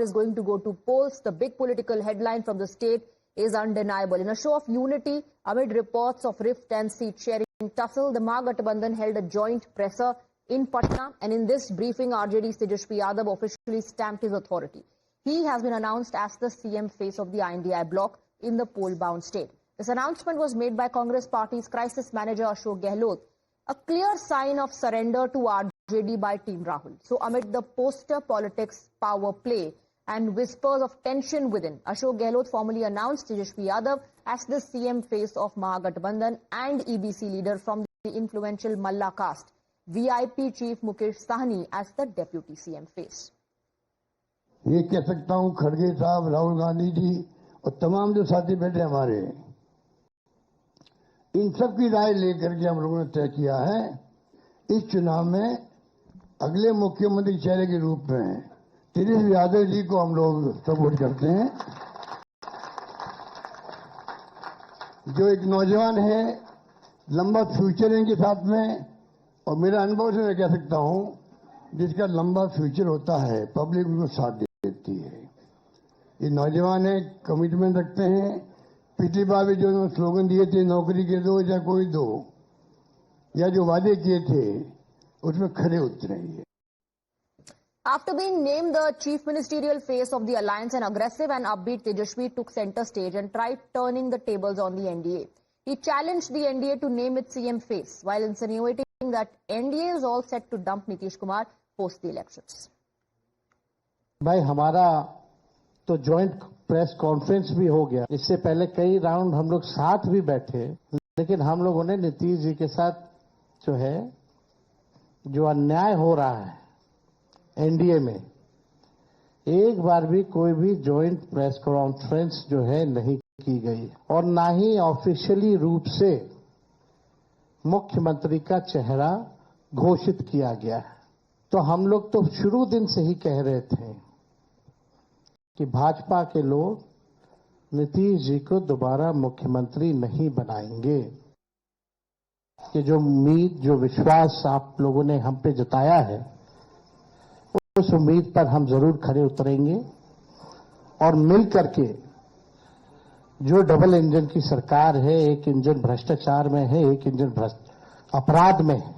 is going to go to polls. The big political headline from the state is undeniable. In a show of unity amid reports of rift and seat sharing tussle, the Mahagathbandhan held a joint presser in Patna, and in this briefing, RJD's Tejashwi Yadav officially stamped his authority. He has been announced as the CM face of the INDI bloc in the poll-bound state. This announcement was made by Congress Party's crisis manager Ashok Gehlot, a clear sign of surrender to RJD by Team Rahul. So amid the poster politics, power play and whispers of tension within, Ashok Gehlot formally announced Tejashwi Yadav as the CM face of Mahagathbandhan and EBC leader from the influential Malla caste, VIP Chief Mukesh Sahni as the deputy CM face. ये कह सकता हूं खड़गे साहब, राहुल गांधी जी और तमाम जो साथी बैठे हमारे, इन सब की राय लेकर के हम लोगों ने तय किया है इस चुनाव में अगले मुख्यमंत्री चेहरे के रूप में तेजस्वी यादव जी को हम लोग सपोर्ट करते हैं, जो एक नौजवान है, लंबा फ्यूचर इनके साथ में, और मेरा अनुभव से मैं कह सकता हूं जिसका लंबा फ्यूचर होता है पब्लिक उनको साथ देती है। ये नौजवान है, कमिटमेंट रखते हैं, पिछली बार भी जो उन्होंने स्लोगन दिए थे नौकरी के दो या कोई दो, या जो वादे किए थे उसमें खरे उतरेंगे। After being named the chief ministerial face of the alliance, an aggressive and upbeat Tejashwi took center stage and tried turning the tables on the NDA. He challenged the NDA to name its CM face while insinuating that NDA is all set to dump Nitish Kumar post the elections. भाई हमारा तो joint press conference भी हो गया, इससे पहले कई round हम लोग साथ भी बैठे, लेकिन हम लोगों ने नीतीश जी के साथ जो है जो अन्याय हो रहा है एनडीए में, एक बार भी कोई भी जॉइंट प्रेस कॉन्फ्रेंस जो है नहीं की गई और ना ही ऑफिशियली रूप से मुख्यमंत्री का चेहरा घोषित किया गया है। तो हम लोग तो शुरू दिन से ही कह रहे थे कि भाजपा के लोग नीतीश जी को दोबारा मुख्यमंत्री नहीं बनाएंगे, कि जो उम्मीद, जो विश्वास आप लोगों ने हम पे जताया है, उस उम्मीद पर हम जरूर खरे उतरेंगे और मिल करके जो डबल इंजन की सरकार है, एक इंजन भ्रष्टाचार में है, एक इंजन अपराध में है,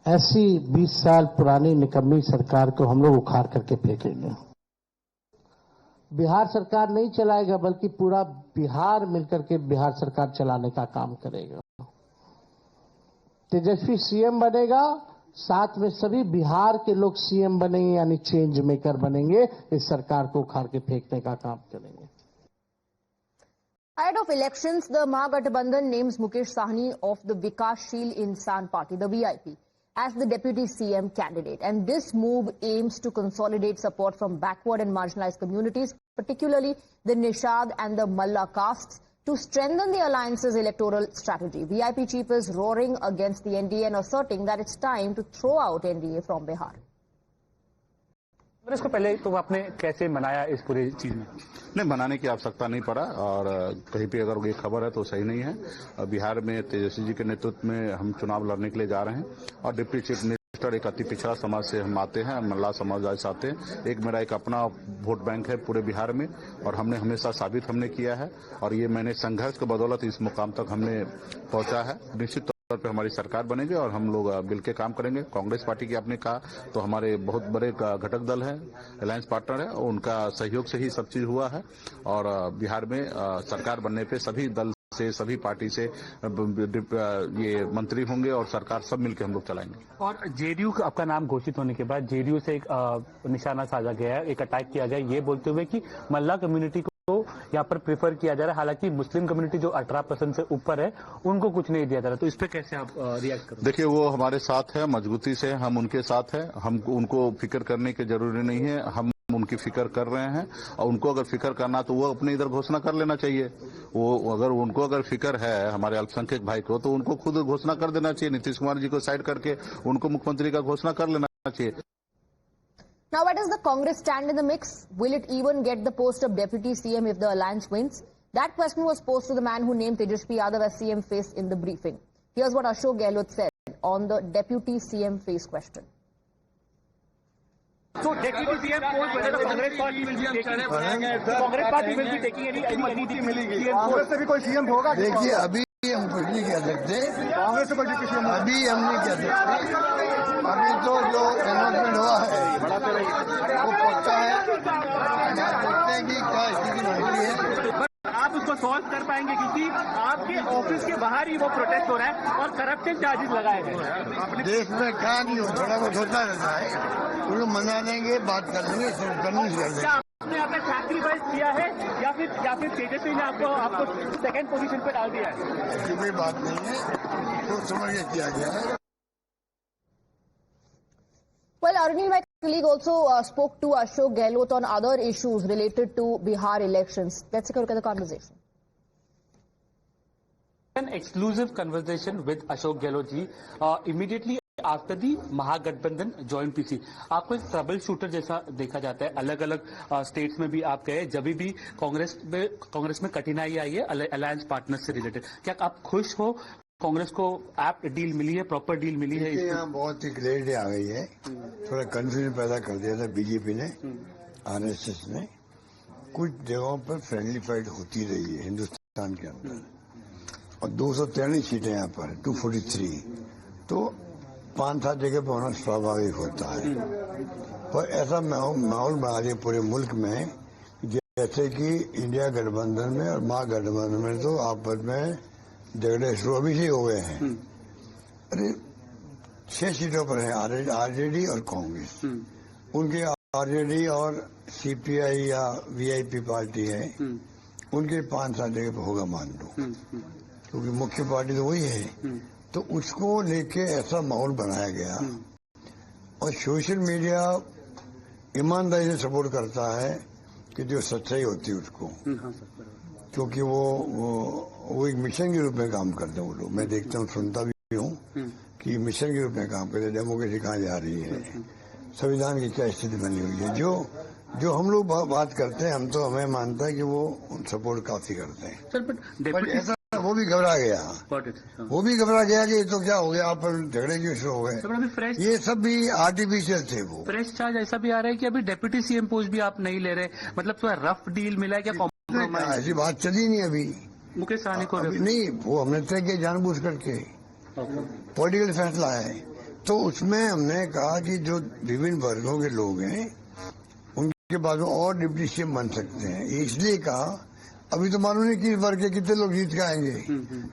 ऐसी 20 साल पुरानी निकम्मी सरकार को हम लोग उखाड़ करके फेंकेंगे। बिहार सरकार नहीं चलाएगा, बल्कि पूरा बिहार मिलकर के बिहार सरकार चलाने का काम करेगा। तेजस्वी सीएम बनेगा, साथ में सभी बिहार के लोग सीएम बनेंगे, यानी चेंज मेकर बनेंगे, इस सरकार को उखाड़ के फेंकने का काम करेंगे। Ahead of elections, the Mahagathbandhan names Mukesh Sahni of the Vikashsheel Insan Party, the VIP, as the deputy CM candidate. And this move aims to consolidate support from backward and marginalized communities, particularly the Nishad and the Malla castes, to strengthen the alliance's electoral strategy. VIP chief is roaring against the NDA and asserting that it's time to throw out NDA from Bihar. इसको पहले तो आपने कैसे मनाया इस पूरी चीज में? नहीं, बनाने की आवश्यकता नहीं पड़ा, और कहीं पे अगर ये खबर है तो सही नहीं है। बिहार में तेजस्वी जी के नेतृत्व में हम चुनाव लड़ने के लिए जा रहे हैं, और डिप्टी चीफ मिनिस्टर एक अति पिछड़ा समाज से हम आते हैं, मल्ला समाज से आते हैं। एक मेरा एक अपना वोट बैंक है पूरे बिहार में, और हमने हमेशा साबित हमने किया है, और ये मैंने संघर्ष के बदौलत इस मुकाम तक हमने पहुंचा है। निश्चित तौर पे हमारी सरकार बनेगी और हम लोग मिलकर काम करेंगे। कांग्रेस पार्टी की आपने कहा तो हमारे बहुत बड़े घटक दल है, अलायंस पार्टनर है, उनका सहयोग से ही सब चीज हुआ है, और बिहार में सरकार बनने पे सभी दल से, सभी पार्टी से ये मंत्री होंगे और सरकार सब मिलकर हम लोग चलाएंगे। और जेडीयू का आपका नाम घोषित होने के बाद जेडीयू से एक निशाना साधा गया है, एक अटैक किया गया, ये बोलते हुए कि मल्ला कम्युनिटी को यहाँ पर प्रेफर किया जा रहा है, हालांकि मुस्लिम कम्युनिटी जो 18% से ऊपर है उनको कुछ नहीं दिया जा रहा। तो इस पे कैसे आप रिएक्ट करें? देखिए, वो हमारे साथ है, मजबूती से हम उनके साथ हैं, हम उनको फिक्र करने की जरूरी नहीं है, हम उनकी फिक्र कर रहे हैं, और उनको अगर फिक्र करना तो वो अपने इधर घोषणा कर लेना चाहिए। वो अगर उनको अगर फिक्र है हमारे अल्पसंख्यक भाई को, तो उनको खुद घोषणा कर देना चाहिए, नीतीश कुमार जी को साइड करके उनको मुख्यमंत्री का घोषणा कर लेना चाहिए। Now, where does the Congress stand in the mix? Will it even get the post of deputy CM if the alliance wins? That question was posed to the man who named Tejashwi Yadav as CM face in the briefing. Here's what Ashok Gehlot said on the deputy CM face question. So deputy CM post whether the Congress party will be taking Congress party will be taking any Congress से भी कोई CM होगा? देखिए अभी हम कुछ नहीं कह सकते, कांग्रेस से कोई भी सीएम अभी हम नहीं कह सकते। अभी तो जो अनाउंसमेंट हुआ है वो पक्का है। देखते हैं कि क्या स्थिति बनती है। आप उसको सॉल्व कर पाएंगे क्योंकि आपके ऑफिस के बाहर ही वो प्रोटेस्ट हो रहा है और करप्शन चार्जेस लगाए गए हैं। देश में क्या नहीं हो, थोड़ा बहुत होता रहता है। उन लोग मना लेंगे, बात कर लेंगे, कन्विंस कर देंगे। आपने यहाँ पे सैक्रिफाइस किया है या फिर तेजस्वी ने आपको सेकंड पोजीशन पे डाल दिया है? ऐसी कोई बात नहीं है, सोच समझ के किया गया है। Well, Arunil, my colleague also spoke to Ashok Gehlot on other issues related to Bihar elections. Let's take a look at the conversation. An exclusive conversation with Ashok Gehlot ji immediately after the Mahagathbandhan join PC. आपको एक trouble shooter जैसा देखा जाता है, अलग अलग states में भी आप गए, जब भी कांग्रेस में कठिनाई आई है अलायंस पार्टनर से रिलेटेड, क्या आप खुश हो? कांग्रेस को एप्ट डील मिली है, प्रॉपर डील मिली है? यहाँ बहुत ही क्लैरिटी आ गई है। थोड़ा कंफ्यूजन पैदा कर दिया था बीजेपी ने, आरएसएस ने। कुछ जगहों पर फ्रेंडली फाइट होती रही है हिंदुस्तान के अंदर, और 243 सीटें यहाँ पर 243, तो 5-7 जगह पर होना स्वाभाविक होता है। पर ऐसा माहौल बना दिया पूरे मुल्क में जैसे कि इंडिया गठबंधन में और महागठबंधन में तो आपस में झगड़े शुरू अभी से हो गए हैं। अरे 6 सीटों पर है आरजेडी और कांग्रेस। उनके आरजेडी और सीपीआई या वीआईपी पार्टी है, उनके 5-7 जगह पर होगा मान लो, क्योंकि मुख्य पार्टी तो वही है। तो उसको लेके ऐसा माहौल बनाया गया, और सोशल मीडिया ईमानदारी से सपोर्ट करता है कि जो सच्चाई होती है उसको, क्योंकि वो एक मिशन के रूप में काम करते हैं वो लोग। मैं देखता हूँ, सुनता भी हूँ कि मिशन के रूप में काम करते हैं। डेमोक्रेसी कहाँ जा रही है, संविधान की क्या स्थिति बनी हुई है, जो हम लोग बात करते हैं, हम तो हमें मानता है कि वो सपोर्ट काफी करते हैं। पर ऐसा वो भी घबरा गया, कि ये तो क्या हो गया, आप झगड़े क्यों शुरू हो गए। ये सब भी आर्टिफिशियल थे। वो प्रेस चार्ज ऐसा भी आ रहा है कि अभी डेप्यूटी सीएम पोस्ट भी आप नहीं ले रहे, मतलब थोड़ा रफ डील मिला है क्या? ऐसी बात चली नहीं अभी। मुकेश सहनी को नहीं, वो हमने तय किया जानबूझ करके, पॉलिटिकल फैसला है। तो उसमें हमने कहा कि जो विभिन्न वर्गों के लोग हैं उनके बाद में और डिप्टी सीएम बन सकते हैं। इसलिए कहा, अभी तो मालूम नहीं किस वर्ग के कितने लोग जीत के आएंगे।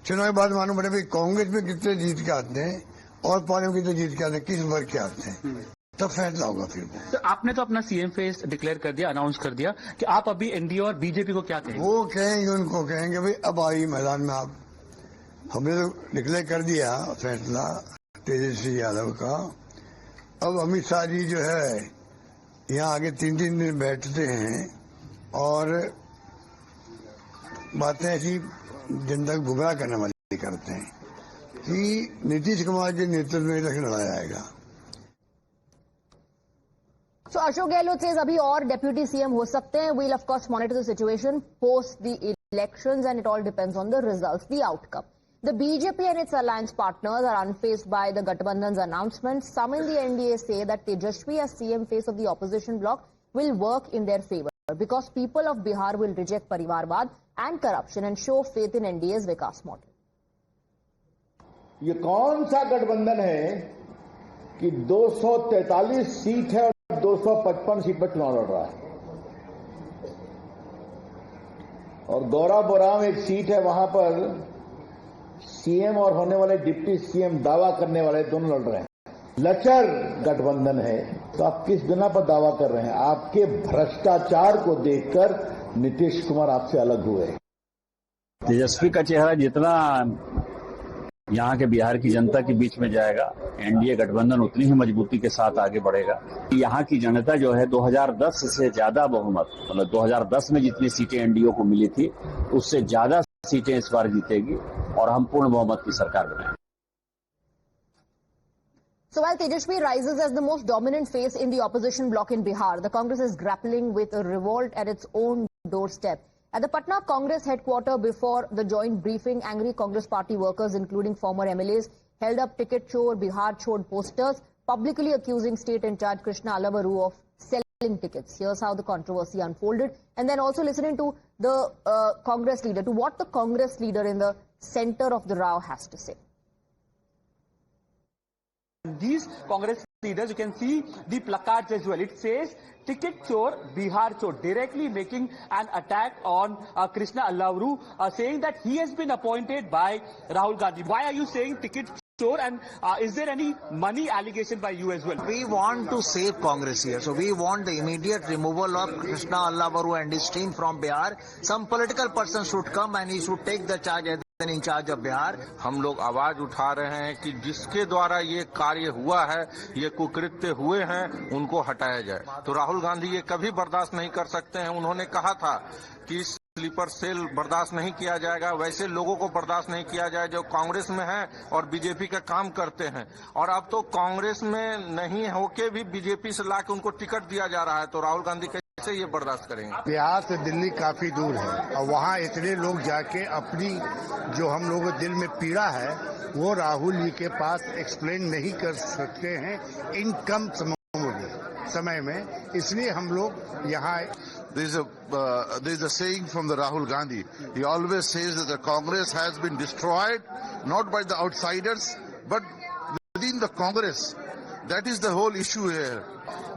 चुनाव के बाद मालूम पड़े भाई कांग्रेस में कितने जीत के आते हैं और पार्टी में कितने जीत के आते हैं, किस वर्ग के आते हैं, तब फैसला होगा फिर। तो आपने तो अपना सीएम फेस डिक्लेयर कर दिया, अनाउंस कर दिया कि आप अभी एनडीए और बीजेपी को क्या कहेंगे? वो कहेंगे, उनको कहेंगे भाई अब आई मैदान में आप। हमने तो डिक्लेयर कर दिया फैसला तेजस्वी यादव का। अब अमित शाह जी जो है यहाँ आगे 3-3 दिन बैठते हैं और बातें ऐसी जनता को गुमराह करने वाली करते हैं कि नीतीश कुमार के नेतृत्व में इलेक्शन लड़ा जाएगा। So Ashok Gehlot says abhi aur deputy CM ho sakte hain. We'll of course monitor the situation post the elections, and it all depends on the results, the outcome. The BJP and its alliance partners are unfazed by the Gathbandhan's announcement. Some in the NDA say that Tejashwi as CM face of the opposition bloc will work in their favor because people of Bihar will reject Parivarwad and corruption and show faith in NDA's Vikas model. ये कौन सा गठबंधन है कि 243 seat है और 255 seat पर चुनाव लड़ रहा है, और गौराबोराम एक सीट है, वहां पर सीएम और होने वाले डिप्टी सीएम दावा करने वाले दोनों लड़ रहे हैं। लचर गठबंधन है, तो आप किस बिना पर दावा कर रहे हैं? आपके भ्रष्टाचार को देखकर नीतीश कुमार आपसे अलग हुए। तेजस्वी का चेहरा जितना यहाँ के बिहार की जनता के बीच में जाएगा, एनडीए गठबंधन उतनी ही मजबूती के साथ आगे बढ़ेगा। यहाँ की जनता जो है 2010 से ज्यादा बहुमत, मतलब 2010 में जितनी सीटें एनडीए को मिली थी उससे ज्यादा सीटें इस बार जीतेगी और हम पूर्ण बहुमत की सरकार बनाएंगे। So while Tejashwi rises as the most dominant face in the opposition bloc in Bihar, the Congress is grappling with a revolt at its own doorstep. At the Patna Congress headquarters before the joint briefing, angry Congress party workers, including former MLAs, held up ticket chor, Bihar chhod posters, publicly accusing state in charge Krishna Alavaru of tickets. Here's how the controversy unfolded, and then also listening to the Congress leader, to what the Congress leader in the center of the row has to say. These Congress leaders, you can see the placards as well. It says Ticket Chor, Bihar Chor, directly making an attack on Krishna Allavaru, saying that he has been appointed by Rahul Gandhi. Why are you saying Ticket Chor, and is there any money allegation by you as well? We want to save Congress here. So we want the immediate removal of Krishna Allavaru and his team from Bihar. Some political person should come and he should take the charge as in charge of Bihar. हम लोग आवाज उठा रहे हैं कि जिसके द्वारा ये कार्य हुआ है, ये कुकृत्य हुए हैं, उनको हटाया जाए. तो राहुल गांधी ये कभी बर्दाश्त नहीं कर सकते हैं. उन्होंने कहा था कि स्लीपर सेल बर्दाश्त नहीं किया जाएगा, वैसे लोगों को बर्दाश्त नहीं किया जाए जो कांग्रेस में हैं और बीजेपी का काम करते हैं. और अब तो कांग्रेस में नहीं होके भी बीजेपी से लाके उनको टिकट दिया जा रहा है. तो राहुल गांधी कैसे ये बर्दाश्त करेंगे? बिहार से दिल्ली काफी दूर है और वहाँ इतने लोग जाके अपनी जो हम लोगों के दिल में पीड़ा है वो राहुल जी के पास एक्सप्लेन नहीं कर सकते हैं इन कम समय में. इसलिए हम लोग यहाँ There is a saying from the Rahul Gandhi. He always says that the Congress has been destroyed not by the outsiders but within the Congress. That is the whole issue here.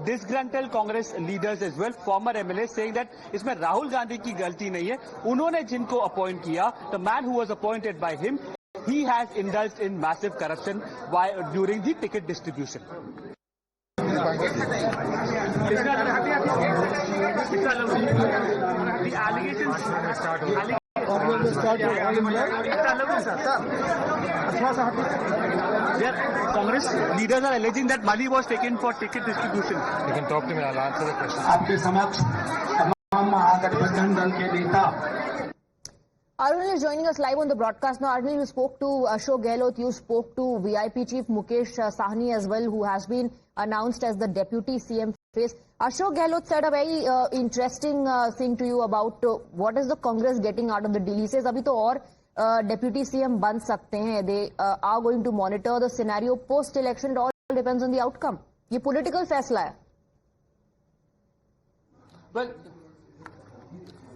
Disgruntled Congress leaders as well, former MLA, saying that इसमें राहुल गांधी की गलती नहीं है. उन्होंने जिनको appoint किया, the man who was appointed by him, he has indulged in massive corruption during the ticket distribution. Congress leaders are alleging that money was taken for ticket distribution. You can talk to me, I'll answer the question. आपके समक्ष तमाम महागठबंधन दल के नेता. Arunil is joining us live on the broadcast now. Arunil, you spoke to Ashok Gehlot, you spoke to VIP chief Mukesh Sahni as well, who has been announced as the deputy CM face. Ashok Gehlot said a very interesting thing to you about what is the Congress getting out of the deal. He says, abhi to aur deputy CM ban sakte hain. They are going to monitor the scenario post-election. It all depends on the outcome. Ye political faisla hai.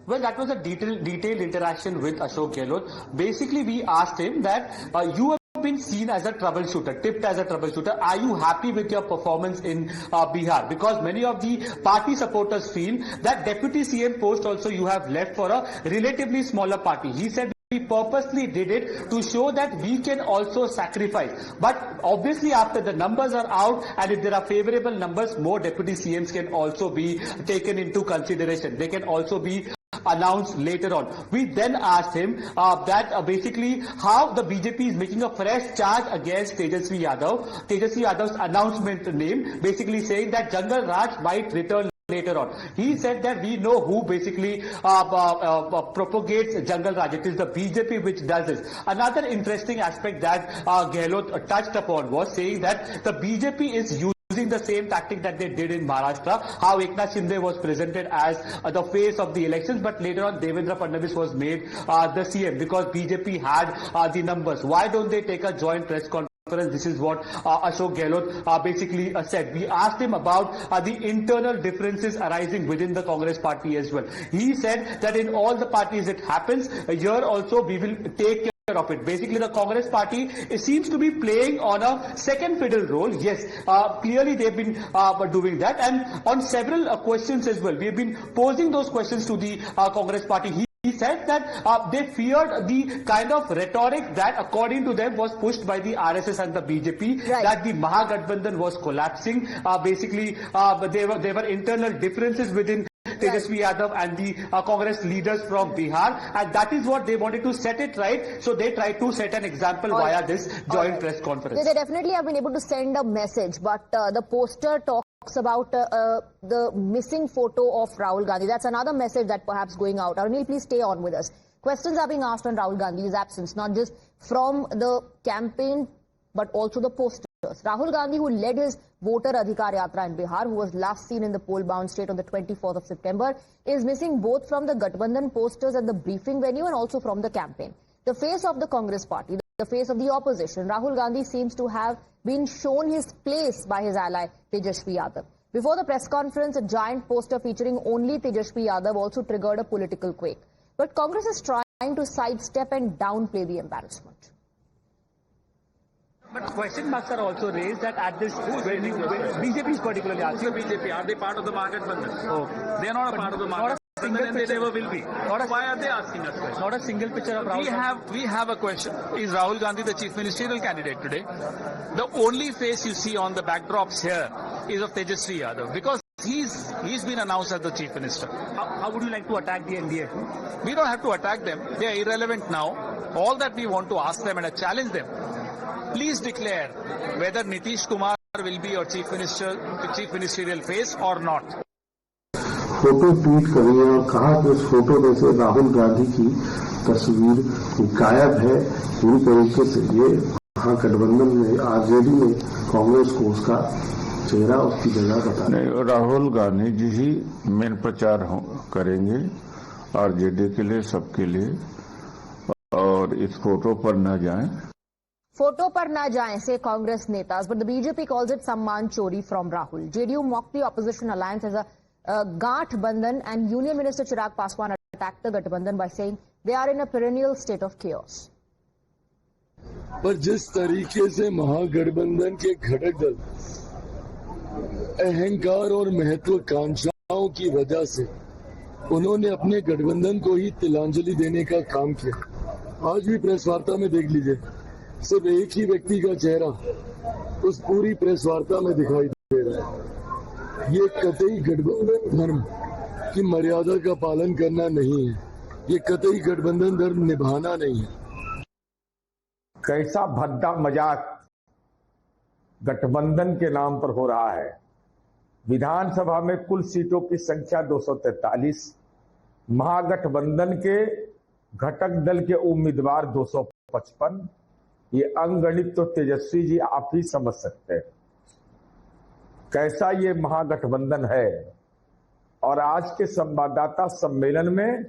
Well, that was a detailed interaction with Ashok Gehlot. Basically, we asked him that you have been seen as a troubleshooter, tipped as a troubleshooter. Are you happy with your performance in Bihar? Because many of the party supporters feel that deputy CM post also you have left for a relatively smaller party. He said, we purposely did it to show that we can also sacrifice. But obviously after the numbers are out and if there are favorable numbers, more deputy CMs can also be taken into consideration. They can also be announced later on. We then asked him that basically how the BJP is making a fresh charge against Tejasvi Yadav. Tejasvi Yadav's announcement name basically saying that Jungle Raj might return later on. He said that we know who basically propagates Jungle Raj. It is the BJP which does this. Another interesting aspect that Gehlot touched upon was saying that the BJP is using the same tactic that they did in Maharashtra, how Eknath Shinde was presented as the face of the elections, but later on Devendra Fadnavis was made the CM because BJP had the numbers. Why don't they take a joint press conference? This is what Ashok Gehlot basically said. We asked him about the internal differences arising within the Congress party as well. He said that in all the parties it happens. Here also we will take care of it. Basically, the Congress party seems to be playing on a second fiddle role. Yes, clearly they've been doing that, and on several questions as well. We've been posing those questions to the Congress party. He said that they feared the kind of rhetoric that, according to them, was pushed by the RSS and the BJP, right, that the Mahagathbandhan was collapsing. Basically, there were internal differences within Tejasvi Yadav and the Congress leaders from Bihar, and that is what they wanted to set it right. So they tried to set an example via this joint press conference. They definitely have been able to send a message, but the poster talks about the missing photo of Rahul Gandhi. That's another message that perhaps going out. Arunil, please stay on with us. Questions are being asked on Rahul Gandhi's absence, not just from the campaign, but also the posters. Rahul Gandhi, who led his voter Adhikar Yatra in Bihar, who was last seen in the poll-bound state on the 24th of September, is missing both from the Gathbandhan posters at the briefing venue and also from the campaign. The face of the Congress party, the face of the opposition, Rahul Gandhi seems to have been shown his place by his ally Tejasvi Yadav. Before the press conference, a giant poster featuring only Tejasvi Yadav also triggered a political quake. But Congress is trying to sidestep and downplay the embarrassment. But question marks are also raised that at this, BJP is particularly asking. BJP, are they part of the Mahagathbandhan? Oh. They are not a part of the Mahagathbandhan and they never will be. Why are they asking us questions? Not a single picture of Rahul. We have a question. Is Rahul Gandhi the chief ministerial candidate today? The only face you see on the backdrops here is of Tejasvi Yadav because he's been announced as the chief minister. How would you like to attack the NDA? We don't have to attack them. They are irrelevant now. All that we want to ask them and challenge them, please declare whether Nitish Kumar will be your chief ministerial face or not. Photo tweet करिए और कहा कि उस photo में से राहुल गांधी की तस्वीर गायब है। पूरी तरीके से ये महागठबंधन में आरजेडी में कांग्रेस को उसका चेहरा उसकी जगह बता नहीं, राहुल गांधी जी ही मेन प्रचार करेंगे आरजेडी के लिए, सबके लिए, और इस फोटो पर न जाएं। Photo par na jaye, say Congress netas, but the BJP calls it Samman Chori from Rahul. JDU mocked the opposition alliance as a Gathbandhan, and Union Minister Chirag Paswan attacked the Gathbandhan by saying they are in a perennial state of chaos. पर जिस तरीके से महागठबंधन के घटक दल अहंकार और महत्वाकांक्षाओं की वजह से उन्होंने अपने गठबंधन को ही तिलांजलि देने का काम किया। आज भी प्रेस वार्ता में देख लीजिए, सिर्फ एक ही व्यक्ति का चेहरा उस पूरी प्रेस वार्ता में दिखाई दे रहा है। ये कतई गठबंधन धर्म की मर्यादा का पालन करना नहीं है, ये कतई गठबंधन धर्म निभाना नहीं है। कैसा भद्दा मजाक गठबंधन के नाम पर हो रहा है। विधानसभा में कुल सीटों की संख्या 243, महागठबंधन के घटक दल के उम्मीदवार 255। ये अंगणित तो तेजस्वी जी आप ही समझ सकते हैं कैसा ये महागठबंधन है। और आज के संवाददाता सम्मेलन में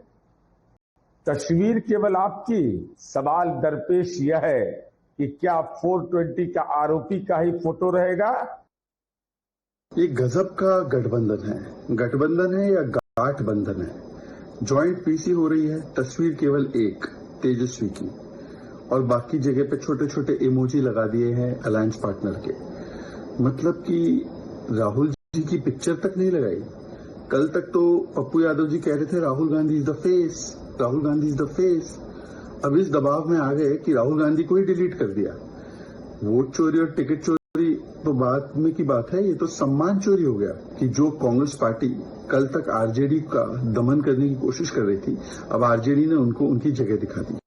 तस्वीर केवल आपकी, सवाल दरपेश यह है कि क्या 420 का आरोपी का ही फोटो रहेगा? ये गजब का गठबंधन है या गाठबंधन है। ज्वाइंट पीसी हो रही है, तस्वीर केवल एक तेजस्वी की और बाकी जगह पे छोटे छोटे इमोजी लगा दिए हैं अलायंस पार्टनर के। मतलब कि राहुल जी की पिक्चर तक नहीं लगाई। कल तक तो पप्पू यादव जी कह रहे थे Rahul Gandhi is the face, Rahul Gandhi is the face. अब इस दबाव में आ गए कि राहुल गांधी को ही डिलीट कर दिया। वोट चोरी और टिकट चोरी तो बाद में की बात है, ये तो सम्मान चोरी हो गया कि जो कांग्रेस पार्टी कल तक आरजेडी का दमन करने की कोशिश कर रही थी, अब आरजेडी ने उनको उनकी जगह दिखा दी।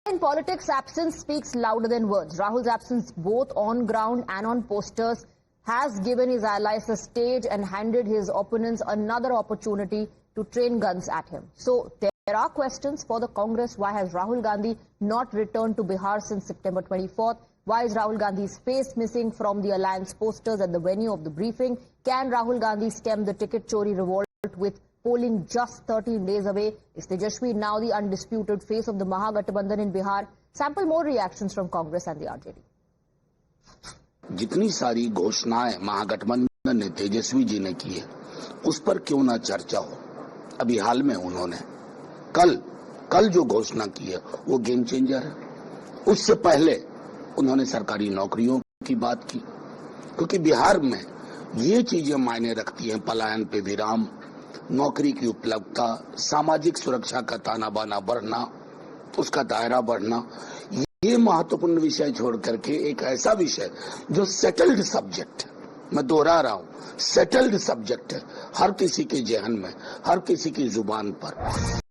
In politics, absence speaks louder than words. Rahul's absence both on ground and on posters has given his allies a stage and handed his opponents another opportunity to train guns at him. So there are questions for the Congress. Why has Rahul Gandhi not returned to Bihar since September 24th? Why is Rahul Gandhi's face missing from the alliance posters at the venue of the briefing? Can Rahul Gandhi stem the ticket chori revolt with polling just 13 days away? Is Tejasvi now the undisputed face of the Mahagathbandhan in Bihar? Sample more reactions from Congress and the RJD. जितनी सारी घोषणाएं महागठबंधन ने तेजस्वी जी ने की है, उस पर क्यों ना चर्चा हो। अभी हाल में उन्होंने कल जो घोषणा की है वो गेम चेंजर है। उससे पहले उन्होंने सरकारी नौकरियों की बात की, क्योंकि बिहार में ये चीजें मायने रखती हैं। पलायन पे विराम, नौकरी की उपलब्धता, सामाजिक सुरक्षा का ताना बाना बढ़ना, उसका दायरा बढ़ना, ये महत्वपूर्ण विषय छोड़ करके एक ऐसा विषय जो सेटल्ड सब्जेक्ट है, मैं दोहरा रहा हूं, सेटल्ड सब्जेक्ट है, हर किसी के जहन में, हर किसी की जुबान पर।